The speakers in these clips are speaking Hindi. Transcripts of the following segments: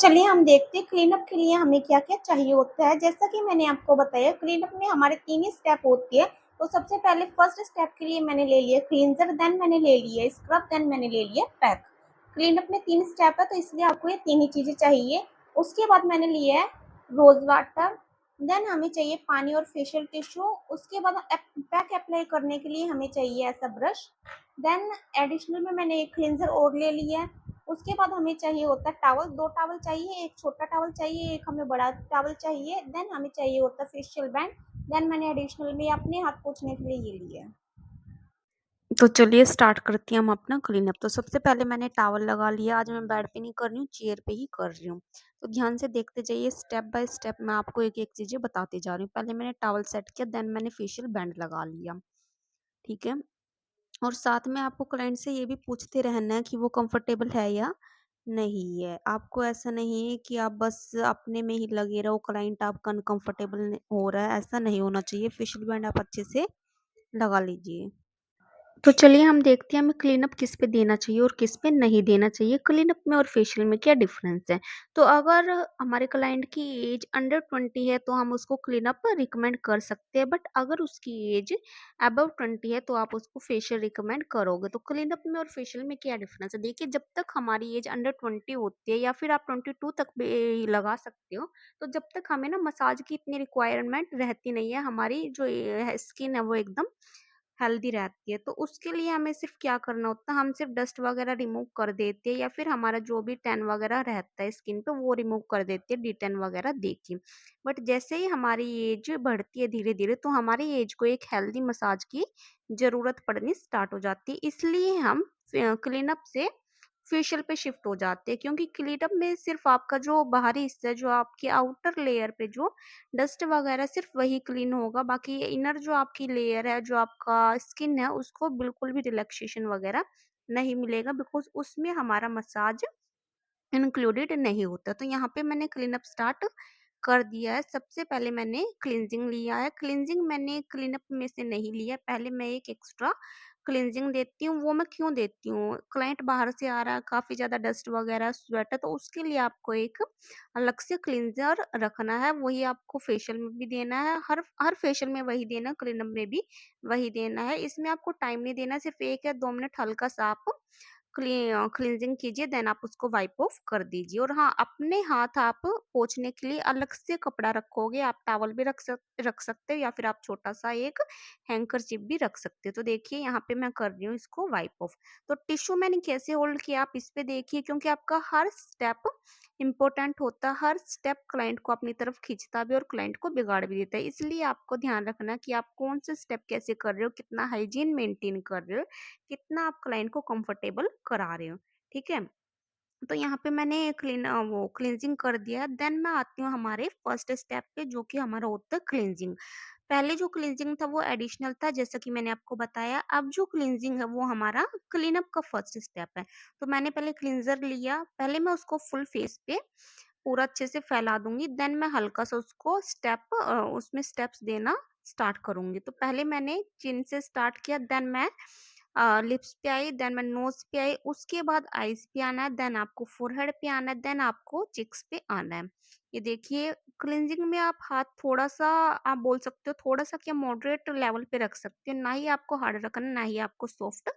चलिए हम देखते हैं क्लीनअप के लिए हमें क्या-क्या चाहिए होता है। जैसा कि मैंने आपको बताया क्लीनअप में हमारे 3 ही स्टेप होती है। तो सबसे पहले फर्स्ट स्टेप के लिए मैंने ले लिया क्लींजर, देन मैंने ले लिया स्क्रब, देन मैंने ले लिया पैक। क्लीनअप में 3 स्टेप है तो इसलिए आपको ये 3 ही चीज़ें चाहिए। उसके बाद मैंने लिया है रोज़ वाटर, देन हमें चाहिए पानी और फेशियल टिश्यू। उसके बाद पैक अप्लाई करने के लिए हमें चाहिए ऐसा ब्रश। देन एडिशनल में मैंने एक क्लींजर और ले लिया है। उसके बाद हमें चाहिए होता है टॉवल, 2 टॉवल चाहिए, एक छोटा टॉवल चाहिए, एक हमें बड़ा टॉवल चाहिए। देन हमें चाहिए होता है फेशियल बैंड। देन मैंने एडिशनल में अपने हाथ पोंछने के लिए ये लिया है। तो चलिए स्टार्ट करते हैं हम अपना क्लीनअप। तो सबसे पहले मैंने टॉवल लगा लिया। आज मैं बेड पे नहीं कर रही हूँ, चेयर पे ही कर रही हूँ। तो ध्यान से देखते जाइए, स्टेप बाय स्टेप मैं आपको एक एक चीजें बताती जा रही हूँ। पहले मैंने टॉवल सेट किया, देन मैंने फेशियल बैंड लगा लिया। ठीक है। और साथ में आपको क्लाइंट से ये भी पूछते रहना है कि वो कंफर्टेबल है या नहीं है। आपको ऐसा नहीं है कि आप बस अपने में ही लगे रहो, क्लाइंट आपका अनकंफर्टेबल हो रहा है, ऐसा नहीं होना चाहिए। फेशियल बैंड आप अच्छे से लगा लीजिए। तो चलिए हम देखते हैं हमें क्लीनअप किस पे देना चाहिए और किस पे नहीं देना चाहिए। क्लीनअप में और फेशियल में क्या डिफरेंस है। तो अगर हमारे क्लाइंट की एज अंडर 20 है तो हम उसको क्लीनअप रिकमेंड कर सकते हैं, बट अगर उसकी एज अबव 20 है तो आप उसको फेशियल रिकमेंड करोगे। तो क्लीनअप में और फेशियल में क्या डिफरेंस है, देखिए जब तक हमारी एज अंडर 20 होती है या फिर आप 22 तक भी लगा सकते हो, तो जब तक हमें ना मसाज की इतनी रिक्वायरमेंट रहती नहीं है, हमारी जो स्किन है वो एकदम हेल्दी रहती है। तो उसके लिए हमें सिर्फ क्या करना होता है, हम सिर्फ डस्ट वगैरह रिमूव कर देते हैं या फिर हमारा जो भी टैन वगैरह रहता है स्किन पे वो रिमूव कर देते हैं डी टैन वगैरह दे के। बट जैसे ही हमारी एज बढ़ती है धीरे धीरे, तो हमारी एज को एक हेल्दी मसाज की जरूरत पड़नी स्टार्ट हो जाती है। इसलिए हम क्लीनअप से फेशियल पे शिफ्ट हो जाते हैं, क्योंकि क्लीनअप में सिर्फ आपका जो बाहरी हिस्सा है, जो आपके आउटर लेयर पे जो डस्ट वगैरह सिर्फ वही क्लीन होगा। बाकी ये इनर जो आपकी लेयर है, जो आपका स्किन है, उसको बिल्कुल भी रिलैक्सेशन वगैरह नहीं मिलेगा, बिकॉज उसमें हमारा मसाज इंक्लूडेड नहीं होता। तो यहाँ पे मैंने क्लीनअप स्टार्ट कर दिया है। सबसे पहले मैंने क्लींजिंग लिया है। क्लींजिंग मैंने क्लीनअप में से नहीं लिया, पहले मैं एक एक्स्ट्रा क्लींजिंग देती हूँ। वो मैं क्यों देती हूँ, क्लाइंट बाहर से आ रहा है, काफी ज्यादा डस्ट वगैरह स्वेट है, तो उसके लिए आपको एक अलग से क्लींजर रखना है। वही आपको फेशियल में भी देना है, हर हर फेशियल में वही देना, क्लीनअप में भी वही देना है। इसमें आपको टाइम नहीं देना, सिर्फ 1 या 2 मिनट हल्का सा आप क्लींजिंग कीजिए, देन आप उसको वाइप ऑफ कर दीजिए। और हाँ, अपने हाथ आप पोंछने के लिए अलग से कपड़ा रखोगे, आप टॉवल भी रख सकते हो या फिर आप छोटा सा एक हैंकरचिप भी रख सकते हो। तो देखिए यहाँ पे मैं कर रही हूँ इसको वाइप ऑफ। तो टिश्यू मैंने कैसे होल्ड किया आप इस पे देखिए, क्योंकि आपका हर स्टेप इंपॉर्टेंट होता है। हर स्टेप क्लाइंट को अपनी तरफ खींचता भी और क्लाइंट को बिगाड़ भी देता है। इसलिए आपको ध्यान रखना कि आप कौन से स्टेप कैसे कर रहे हो, कितना हाइजीन मेंटेन कर रहे हो, कितना आप क्लाइंट को कंफर्टेबल करा रहे हो। ठीक है। तो यहाँ पे मैंने वो क्लींजिंग कर दिया। देन मैं आती हूँ हमारे फर्स्ट स्टेप पे, जो कि हमारा होता है क्लींजिंग। पहले जो क्लींजिंग था वो एडिशनल था, जैसा कि मैंने आपको बताया। अब जो क्लींजिंग है वो हमारा क्लीनअप का फर्स्ट स्टेप है। तो मैंने पहले क्लींजर लिया, पहले मैं उसको फुल फेस पे पूरा अच्छे से फैला दूंगी। देन मैं हल्का सा उसको उसमें स्टेप्स देना स्टार्ट करूंगी। तो पहले मैंने चिन से स्टार्ट किया, देन मैं लिप्स पे आई, देन मैं नोज पे आई, उसके बाद आईज पे आना है, देन आपको फोरहेड पे आना है, देन आपको चिक्स पे आना है। ये देखिए, क्लींजिंग में आप हाथ थोड़ा सा, आप बोल सकते हो थोड़ा सा क्या, मॉडरेट लेवल पे रख सकते हो। ना ही आपको हार्ड रखना है, ना ही आपको सॉफ्ट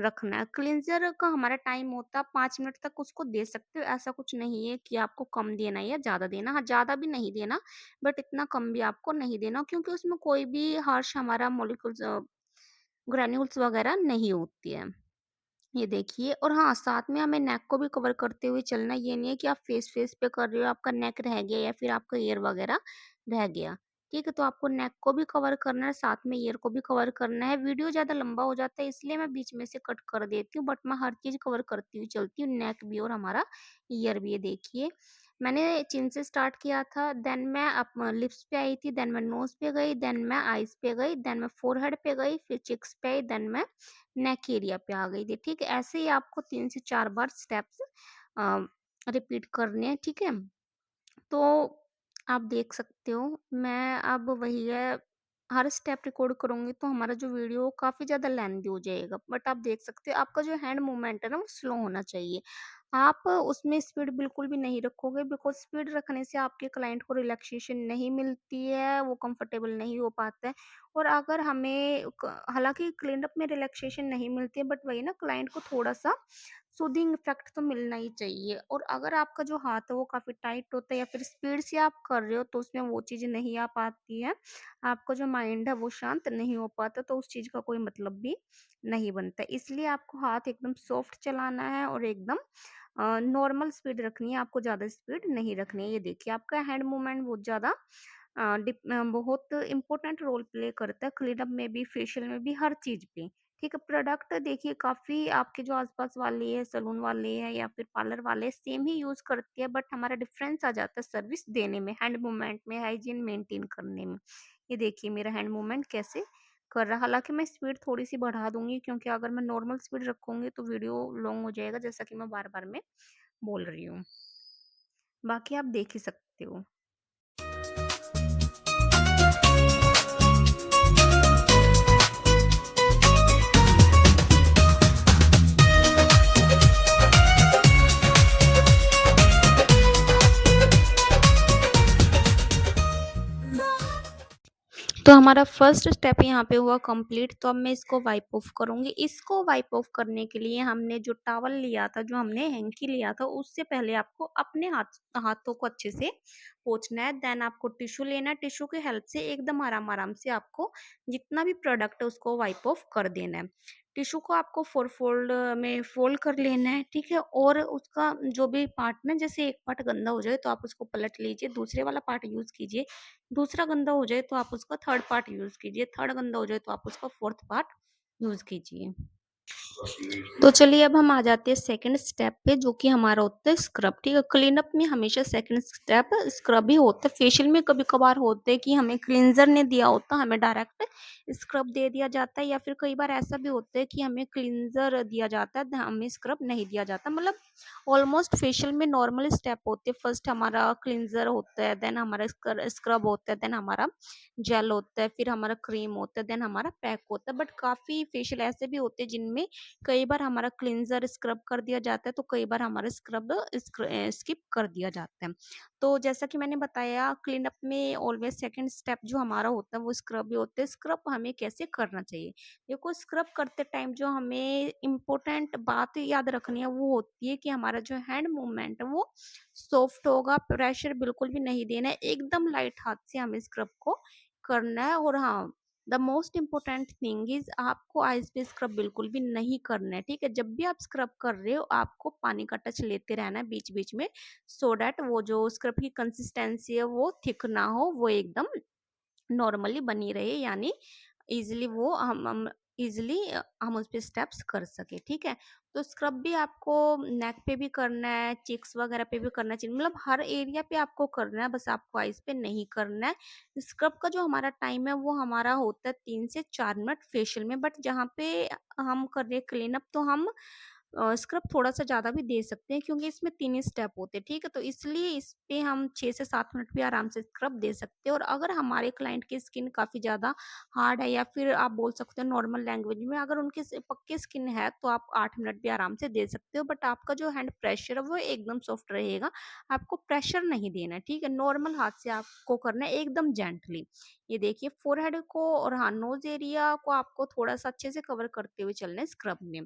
रखना है। क्लींजर का हमारा टाइम होता है 5 मिनट तक उसको दे सकते हो। ऐसा कुछ नहीं है कि आपको कम देना है या ज्यादा देना। हाँ, ज्यादा भी नहीं देना, बट इतना कम भी आपको नहीं देना, क्योंकि उसमें कोई भी हार्श हमारा मोलिकुल्स ग्रैन्यूल्स वगैरह नहीं होती है। ये देखिए, और हाँ, साथ में हमें नेक को भी कवर करते हुए चलना। ये नहीं है कि आप फेस फेस पे कर रहे हो, आपका नेक रह गया या फिर आपका ईयर वगैरह रह गया। ठीक है। तो आपको नेक को भी कवर करना है, साथ में ईयर को भी कवर करना है। वीडियो ज्यादा लंबा हो जाता है, इसलिए मैं बीच में से कट कर देती हूँ, बट मैं हर चीज कवर करती हुई चलती हूँ, नेक भी और हमारा ईयर भी। ये देखिए, मैंने चिन से स्टार्ट किया था, देन मैं अप लिप्स पे आई थी, देन मैं नोज पे गई, देन मैं आईज पे गई, देन मैं फोरहेड पे गई, फिर चिक्स पे आई, देन मैं नेक एरिया पे आ गई थी। ठीक है। ऐसे ही आपको 3 से 4 बार स्टेप्स रिपीट करने हैं। ठीक है। तो आप देख सकते हो, मैं अब वही है, हर स्टेप रिकॉर्ड करूंगी तो हमारा जो वीडियो काफी ज्यादा लेंथी हो जाएगा। बट आप देख सकते हो, आपका जो हैंड मूवमेंट है ना वो स्लो होना चाहिए। आप उसमें स्पीड बिल्कुल भी नहीं रखोगे, बिकॉज़ स्पीड रखने से आपके क्लाइंट को रिलैक्सेशन नहीं मिलती है, वो कंफर्टेबल नहीं हो पाता है। और अगर हमें क हालाँकि क्लीनअप में रिलैक्सेशन नहीं मिलती है, बट वही ना, क्लाइंट को थोड़ा-सा सूदिंग इफ़ेक्ट तो मिलना ही चाहिए। और अगर आपका जो हाथ है वो काफ़ी टाइट होता है या फिर स्पीड से आप कर रहे हो, तो उसमें वो चीज़ नहीं आ पाती है। आपका जो माइंड है वो शांत नहीं हो पाता, तो उस चीज़ का कोई मतलब भी नहीं बनता। इसलिए आपको हाथ एकदम सॉफ्ट चलाना है और एकदम नॉर्मल स्पीड रखनी है, आपको ज़्यादा स्पीड नहीं रखनी है। ये देखिए, आपका हैंड मूवमेंट बहुत ज़्यादा बहुत इम्पोर्टेंट रोल प्ले करता है क्लीनअप में भी, फेशियल में भी, हर चीज़ पे। ठीक है? प्रोडक्ट देखिए काफ़ी आपके जो आस-पास वाले हैं, सैलून वाले हैं या फिर पार्लर वाले हैं, सेम ही यूज़ करते हैं, बट हमारा डिफरेंस आ जाता है सर्विस देने में, हैंड मूवमेंट में, हाइजीन मेंटेन करने में। ये देखिए मेरा हैंड मूवमेंट कैसे कर रहा है। हालाँकि मैं स्पीड थोड़ी-सी बढ़ा दूँगी, क्योंकि अगर मैं नॉर्मल स्पीड रखूँगी तो वीडियो लॉन्ग हो जाएगा, जैसा कि मैं बार-बार में बोल रही हूँ। बाकी आप देख ही सकते हो। तो हमारा फर्स्ट स्टेप यहाँ पे हुआ कंप्लीट, तो अब मैं इसको वाइप ऑफ करूँगी। इसको वाइप ऑफ करने के लिए हमने जो टॉवल लिया था, जो हमने हैंकी लिया था, उससे पहले आपको अपने हाथों को अच्छे से पोंछना है। देन आपको टिश्यू लेना है, टिश्यू की हेल्प से एकदम आराम-आराम से आपको जितना भी प्रोडक्ट है उसको वाइप ऑफ कर देना है। टिश्यू को आपको 4 फोल्ड में फोल्ड कर लेना है, ठीक है? और उसका जो भी पार्ट ना, जैसे एक पार्ट गंदा हो जाए तो आप उसको पलट लीजिए, दूसरे वाला पार्ट यूज़ कीजिए। दूसरा गंदा हो जाए तो आप उसका थर्ड पार्ट यूज़ कीजिए, थर्ड गंदा हो जाए तो आप उसका फोर्थ पार्ट यूज़ कीजिए। तो चलिए अब हम आ जाते हैं सेकंड स्टेप पे, जो कि हमारा होता है स्क्रब। ठीक है? क्लीनअप में हमेशा सेकंड स्टेप स्क्रब ही होता है। फेशियल में कभी-कभार होता है कि हमें क्लींजर नहीं दिया होता, हमें डायरेक्ट स्क्रब दे दिया जाता है, या फिर कई बार ऐसा भी होता है कि हमें क्लींजर दिया जाता है, हमें स्क्रब नहीं दिया जाता। मतलब ऑलमोस्ट फेशियल में नॉर्मल स्टेप होते हैं। फर्स्ट हमारा क्लींजर होता है, देन हमारा स्क्रब होता है, देन हमारा जेल होता है, फिर हमारा क्रीम होता है, देन हमारा पैक होता है। बट काफ़ी फेशियल ऐसे भी होते हैं जिनमें कई बार हमारा क्लींजर स्क्रब कर दिया जाता है, तो कई बार हमारा स्क्रब स्किप कर दिया जाता है। तो जैसा कि मैंने बताया, क्लीनअप में ऑलवेज सेकंड स्टेप जो हमारा होता है वो स्क्रब ही होता है। स्क्रब हमें कैसे करना चाहिए? देखो, स्क्रब करते टाइम जो हमें इम्पोर्टेंट बात याद रखनी है वो होती है कि हमारा जो हैंड मूवमेंट है वो सॉफ्ट होगा, प्रेशर बिल्कुल भी नहीं देना है, एकदम लाइट हाथ से हमें स्क्रब को करना है। और हाँ, the most important thing is, आपको आइस पे स्क्रब बिल्कुल भी नहीं करना है। ठीक है? जब भी आप स्क्रब कर रहे हो, आपको पानी का टच लेते रहना है बीच बीच में, सो दैट वो जो स्क्रब की कंसिस्टेंसी है वो थिक ना हो, वो एकदम नॉर्मली बनी रहे, यानी इजीली वो हम इजीली हम उस पे स्टेप्स कर सके। ठीक है? तो स्क्रब भी आपको नेक पे भी करना है, चिक्स वगैरह पे भी करना चाहिए, मतलब हर एरिया पे आपको करना है, बस आपको आइज पे नहीं करना है। स्क्रब का जो हमारा टाइम है वो हमारा होता है 3 से 4 मिनट फेशियल में, बट जहाँ पे हम कर रहे हैं क्लीनअप, तो हम स्क्रब थोड़ा-सा ज़्यादा भी दे सकते हैं, क्योंकि इसमें 3 ही स्टेप होते हैं, ठीक है? तो इसलिए इस पे हम 6 से 7 मिनट भी आराम से स्क्रब दे सकते हैं। और अगर हमारे क्लाइंट की स्किन काफ़ी ज़्यादा हार्ड है, या फिर आप बोल सकते हो नॉर्मल लैंग्वेज में, अगर उनकी पक्की स्किन है, तो आप 8 मिनट भी आराम से दे सकते हो। बट आपका जो हैंड प्रेशर है वो एकदम सॉफ्ट रहेगा, आपको प्रेशर नहीं देना है, ठीक है? नॉर्मल हाथ से आपको करना है, एकदम जेंटली। ये देखिए, फोरहेड को और हाँ, नोज एरिया को आपको थोड़ा-सा अच्छे से कवर करते हुए चलना है स्क्रब में।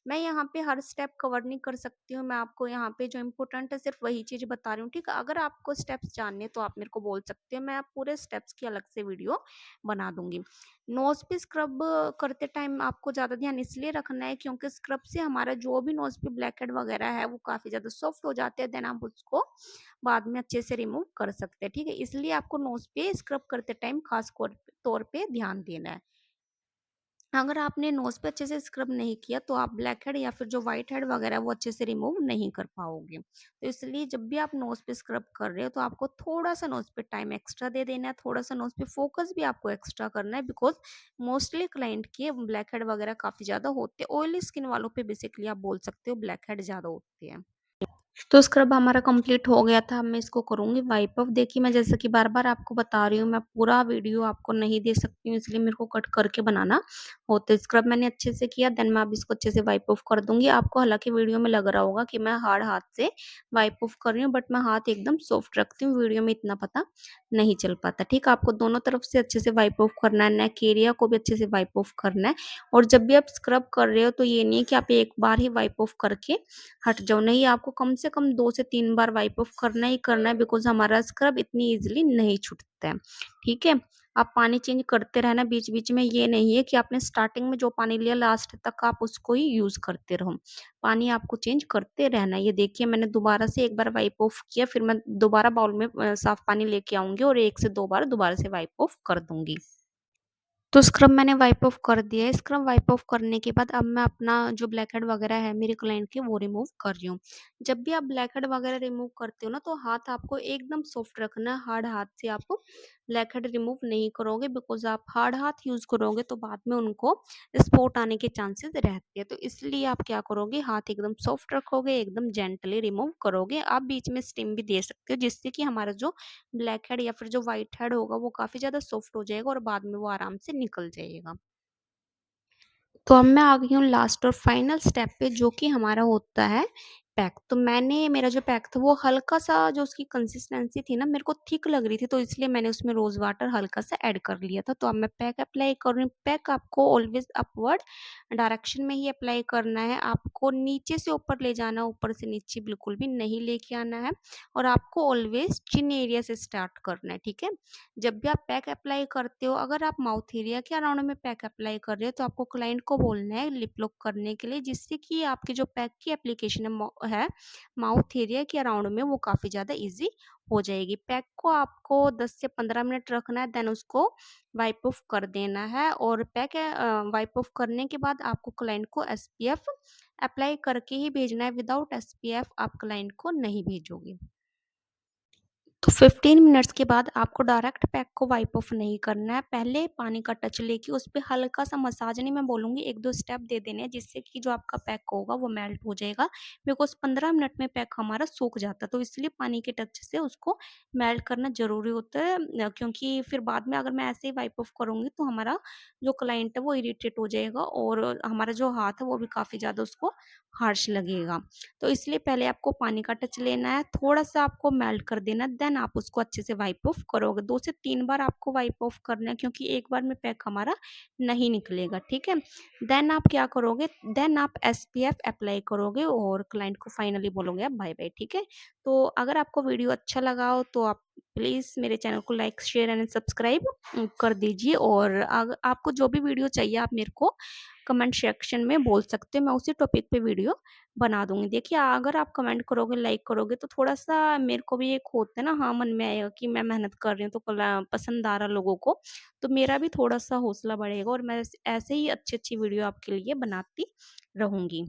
मैं यहाँ पे हर स्टेप कवर नहीं कर सकती हूँ, मैं आपको यहाँ पे जो इम्पोर्टेंट है सिर्फ वही चीज़ बता रही हूँ, ठीक है? अगर आपको स्टेप्स जानने हैं तो आप मेरे को बोल सकते हो, मैं आप पूरे स्टेप्स की अलग से वीडियो बना दूँगी। नोज़ पे स्क्रब करते टाइम आपको ज़्यादा ध्यान इसलिए रखना है, क्योंकि स्क्रब से हमारा जो भी नोज़ पे ब्लैक हेड वगैरह है वो काफ़ी ज़्यादा सॉफ्ट हो जाते हैं, देन आप उसको बाद में अच्छे से रिमूव कर सकते हैं, ठीक है? इसलिए आपको नोज़ पे स्क्रब करते टाइम खास तौर पे ध्यान देना है। अगर आपने नोज़ पे अच्छे से स्क्रब नहीं किया, तो आप ब्लैक हेड या फिर जो व्हाइट हेड वगैरह वो अच्छे से रिमूव नहीं कर पाओगे। तो इसलिए जब भी आप नोज़ पे स्क्रब कर रहे हो, तो आपको थोड़ा-सा नोज़ पे टाइम एक्स्ट्रा दे देना है, थोड़ा-सा नोज़ पे फोकस भी आपको एक्स्ट्रा करना है, बिकॉज़ मोस्टली क्लाइंट के ब्लैक हेड वगैरह काफ़ी ज़्यादा होते हैं। ऑयली स्किन वालों पे बेसिकली आप बोल सकते हो ब्लैक हेड ज़्यादा होते हैं। तो स्क्रब हमारा कंप्लीट हो गया था, अब मैं इसको करूँगी वाइप ऑफ। देखिए, मैं जैसे कि बार-बार आपको बता रही हूँ, मैं पूरा वीडियो आपको नहीं दे सकती हूँ, इसलिए मेरे को कट करके बनाना होता है। स्क्रब मैंने अच्छे से किया, देन मैं अब इसको अच्छे से वाइप ऑफ कर दूँगी। आपको हालाँकि वीडियो में लग रहा होगा कि मैं हार्ड हाथ से वाइप ऑफ कर रही हूँ, बट मैं हाथ एकदम सॉफ्ट रखती हूँ, वीडियो में इतना पता नहीं चल पाता। ठीक है, आपको दोनों तरफ से अच्छे से वाइप ऑफ करना है, नेक एरिया को भी अच्छे से वाइप ऑफ करना है। और जब भी आप स्क्रब कर रहे हो, तो ये नहीं है कि आप एक बार ही वाइप ऑफ करके हट जाओ, नहीं आपको कम से कम 2 से 3 बार वाइप ऑफ करना ही करना है, बिकॉज़ हमारा स्क्रब इतनी ईज़िली नहीं छूटता है, ठीक है? आप पानी चेंज करते रहना बीच-बीच में, ये नहीं है कि आपने स्टार्टिंग में जो पानी लिया लास्ट तक आप उसको ही यूज़ करते रहो। पानी आपको चेंज करते रहना है। ये देखिए, मैंने दोबारा से एक बार वाइप ऑफ किया, फिर मैं दोबारा बाउल में साफ पानी लेके आऊँगी और 1 से 2 बार दोबारा से वाइप ऑफ कर दूँगी। तो स्क्रब मैंने वाइप ऑफ कर दिया है। स्क्रब वाइप ऑफ करने के बाद अब मैं अपना जो ब्लैक हेड वगैरह है मेरे क्लाइंट के, वो रिमूव कर रही हूँ। जब भी आप ब्लैक हेड वगैरह रिमूव करते हो ना, तो हाथ आपको एकदम सॉफ्ट रखना है, हार्ड हाथ से आप ब्लैक हेड रिमूव नहीं करोगे, बिकॉज़ आप हार्ड हाथ यूज़ करोगे तो बाद में उनको स्पॉट आने के चांसेस रहते हैं। तो इसलिए आप क्या करोगे, हाथ एकदम सॉफ्ट रखोगे, एकदम जेंटली रिमूव करोगे। आप बीच में स्टीम भी दे सकते हो, जिससे कि हमारा जो ब्लैक हेड या फिर जो व्हाइट हेड होगा वो काफ़ी ज़्यादा सॉफ्ट हो जाएगा और बाद में वो आराम से निकल जाएगा। तो अब मैं आ गई हूँ लास्ट और फाइनल स्टेप पे, जो कि हमारा होता है पैक। तो मैंने मेरा जो पैक था वो हल्का-सा, जो उसकी कंसिस्टेंसी थी ना मेरे को थिक लग रही थी, तो इसलिए मैंने उसमें रोज़ वाटर हल्का-सा ऐड कर लिया था। तो अब मैं पैक अप्लाई कर रही हूँ। पैक आपको ऑलवेज़ अपवर्ड डायरेक्शन में ही अप्लाई करना है। आपको नीचे से ऊपर ले जाना है, ऊपर से नीचे बिल्कुल भी नहीं लेके आना है, और आपको ऑलवेज़ चिन एरिया से स्टार्ट करना है, ठीक है? जब भी आप पैक अप्लाई करते हो, अगर आप माउथ एरिया के अराउंड में पैक अप्लाई कर रहे हो, तो आपको क्लाइंट को बोलना है लिप लॉक करने के लिए, जिससे कि आपकी जो पैक की एप्लीकेशन है माउथ एरिया के अराउंड में, वो काफ़ी ज़्यादा ईज़ी हो जाएगी। पैक को आपको 10 से 15 मिनट रखना है, देन उसको वाइप ऑफ कर देना है। और पैक वाइप ऑफ करने के बाद आपको क्लाइंट को एसपीएफ अप्लाई करके ही भेजना है, विदाउट एसपीएफ आप क्लाइंट को नहीं भेजोगे। तो 15 मिनट्स के बाद आपको डायरेक्ट पैक को वाइप ऑफ नहीं करना है। पहले पानी का टच लेके उस पे हल्का-सा मसाज, नहीं मैं बोलूँगी, 1-2 स्टेप दे देने हैं, जिससे कि जो आपका पैक होगा वो मेल्ट हो जाएगा। बिकॉज़ 15 मिनट में पैक हमारा सूख जाता है, तो इसलिए पानी के टच से उसको मेल्ट करना ज़रूरी होता है। क्योंकि फिर बाद में अगर मैं ऐसे ही वाइप ऑफ करूँगी, तो हमारा जो क्लाइंट है वो इरिटेट हो जाएगा और हमारा जो हाथ है वो भी काफ़ी ज़्यादा उसको हार्श लगेगा। तो इसलिए पहले आपको पानी का टच लेना है, थोड़ा-सा आपको मेल्ट कर देना है, देन आप उसको अच्छे से वाइप ऑफ करोगे। 2 से 3 बार आपको वाइप ऑफ करना है, क्योंकि एक बार में पैक हमारा नहीं निकलेगा, ठीक है? देन आप क्या करोगे, देन आप एसपीएफ अप्लाई करोगे और क्लाइंट को फाइनली बोलोगे आप बाय-बाय, ठीक है? तो अगर आपको वीडियो अच्छा लगा हो, तो आप प्लीज़ मेरे चैनल को लाइक, शेयर एंड सब्सक्राइब कर दीजिए। और आपको जो भी वीडियो चाहिए, आप मेरे को कमेंट सेक्शन में बोल सकते हो, मैं उसी टॉपिक पे वीडियो बना दूँगी। देखिए, अगर आप कमेंट करोगे, लाइक करोगे, तो थोड़ा-सा मेरे को भी एक होता है ना, हाँ, मन में आएगा कि मैं मेहनत कर रही हूँ, तो पसंद आ रहा लोगों को, तो मेरा भी थोड़ा-सा हौसला बढ़ेगा और मैं ऐसे ही अच्छी-अच्छी वीडियो आपके लिए बनाती रहूँगी।